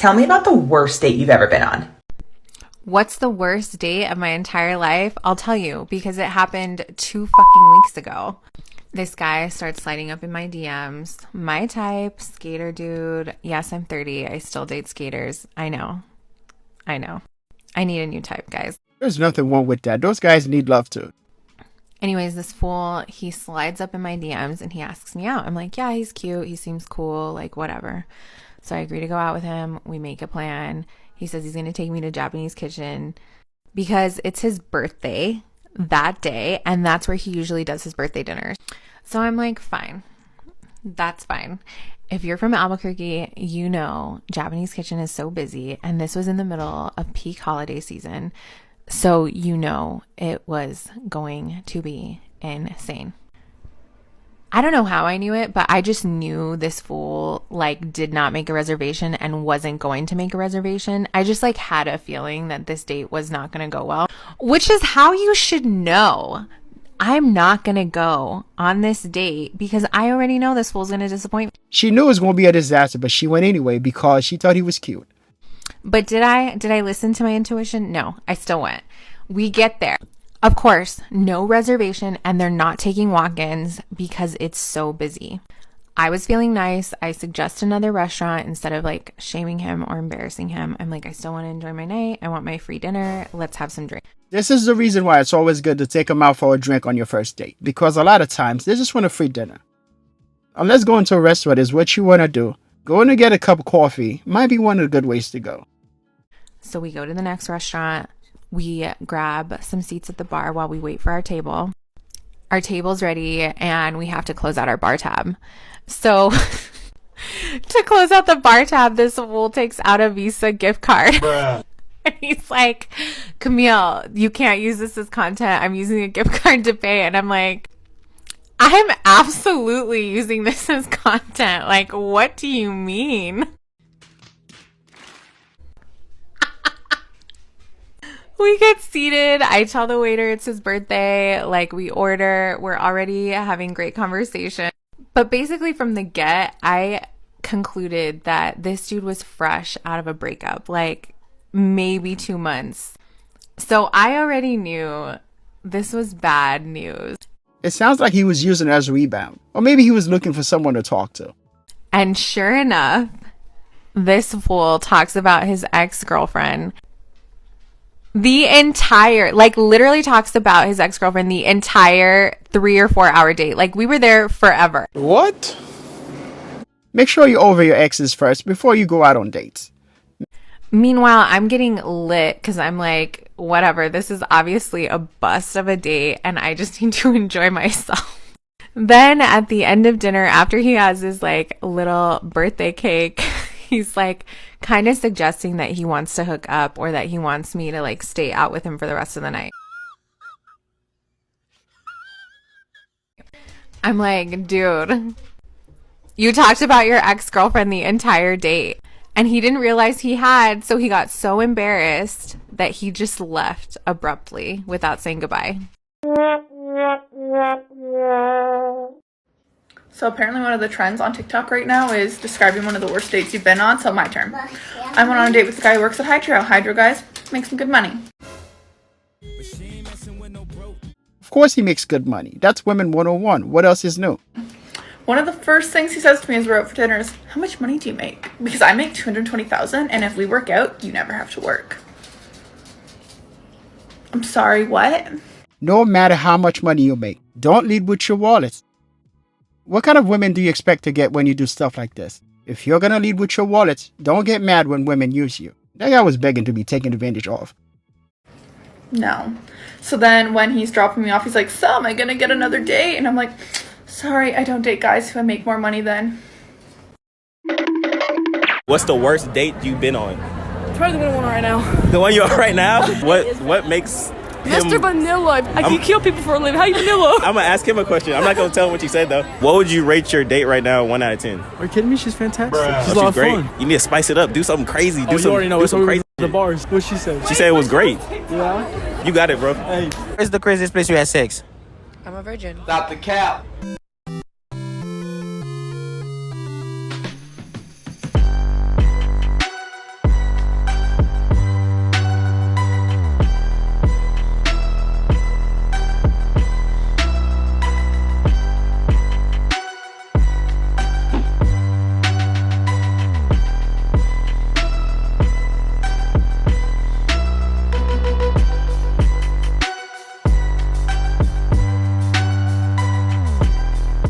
Tell me about the worst date you've ever been on. What's the worst date of my entire life? I'll tell you, because it happened 2 fucking weeks ago. This guy starts sliding up in my DMs. My type, skater dude. Yes, I'm 30. I still date skaters. I know. I need a new type, guys. There's nothing wrong with that. Those guys need love too. Anyways, this fool, he slides up in my DMs and he asks me out. I'm like, yeah, he's cute. He seems cool. Like, whatever. So I agree to go out with him. We make a plan. He says he's going to take me to Japanese Kitchen because it's his birthday that day. And that's where he usually does his birthday dinners. So I'm like, fine. That's fine. If you're from Albuquerque, you know Japanese Kitchen is so busy. And this was in the middle of peak holiday season. So you know it was going to be insane. I don't know how I knew it, but I just knew this fool like did not make a reservation and wasn't going to make a reservation. I just like had a feeling that this date was not going to go well, which is how you should know. I'm not going to go on this date because I already know this fool's going to disappoint me. She knew it was going to be a disaster, but she went anyway because she thought he was cute. But did I listen to my intuition? No, I still went. We get there. Of course, no reservation, and they're not taking walk-ins because it's so busy. I was feeling nice. I suggest another restaurant instead of like shaming him or embarrassing him. I'm like, I still want to enjoy my night. I want my free dinner. Let's have some drink. This is the reason why it's always good to take them out for a drink on your first date. Because a lot of times, they just want a free dinner. Unless going to a restaurant is what you want to do, going to get a cup of coffee might be one of the good ways to go. So we go to the next restaurant. We grab some seats at the bar while we wait for our table. Our table's ready and we have to close out our bar tab. So to close out the bar tab, this fool takes out a Visa gift card. Bruh. And he's like, Camille, you can't use this as content. I'm using a gift card to pay. And I'm like, I'm absolutely using this as content. Like, what do you mean? We get seated. I tell the waiter it's his birthday. Like, we order. We're already having great conversation. But basically from the get, I concluded that this dude was fresh out of a breakup. Like, maybe 2 months. So I already knew this was bad news. It sounds like he was using it as a rebound. Or maybe he was looking for someone to talk to. And sure enough, this fool talks about his ex-girlfriend. Literally talks about his ex-girlfriend the entire 3 or 4 hour date. Like, we were there forever. What? Make sure you're over your exes first before you go out on dates. Meanwhile, I'm getting lit because I'm like, whatever, this is obviously a bust of a date and I just need to enjoy myself. Then at the end of dinner, after he has his like little birthday cake, he's like kind of suggesting that he wants to hook up or that he wants me to like stay out with him for the rest of the night. I'm like, dude, you talked about your ex-girlfriend the entire date. And he didn't realize he had, so he got so embarrassed that he just left abruptly without saying goodbye. So apparently one of the trends on TikTok right now is describing one of the worst dates you've been on. So my turn. I went on a date with a guy who works at Hydro. Hydro guys make some good money. Of course he makes good money. That's women 101. What else is new? One of the first things he says to me as we're out for dinner is, how much money do you make? Because I make $220,000 and if we work out, you never have to work. I'm sorry, what? No matter how much money you make, don't lead with your wallet. What kind of women do you expect to get when you do stuff like this? If you're going to lead with your wallet, don't get mad when women use you. That guy was begging to be taken advantage of. No. So then when he's dropping me off, he's like, so am I going to get another date? And I'm like, sorry, I don't date guys who make more money than. What's the worst date you've been on? Probably the one right now. The one you're on right now? What makes him... Mr. Vanilla. You kill people for a living. How you vanilla? I'm gonna ask him a question. I'm not gonna tell him what you said though. What would you rate your date right now, 1 out of 10? Are you kidding me? She's fantastic. She's a Oh, lot she's great. of fun. You need to spice it up. Do something crazy. You already know. Do It's some already crazy. the bars. What she said. She said it was great. Yeah. You got it, bro. Hey. Where's the craziest place you had sex? I'm a virgin. Stop the cap.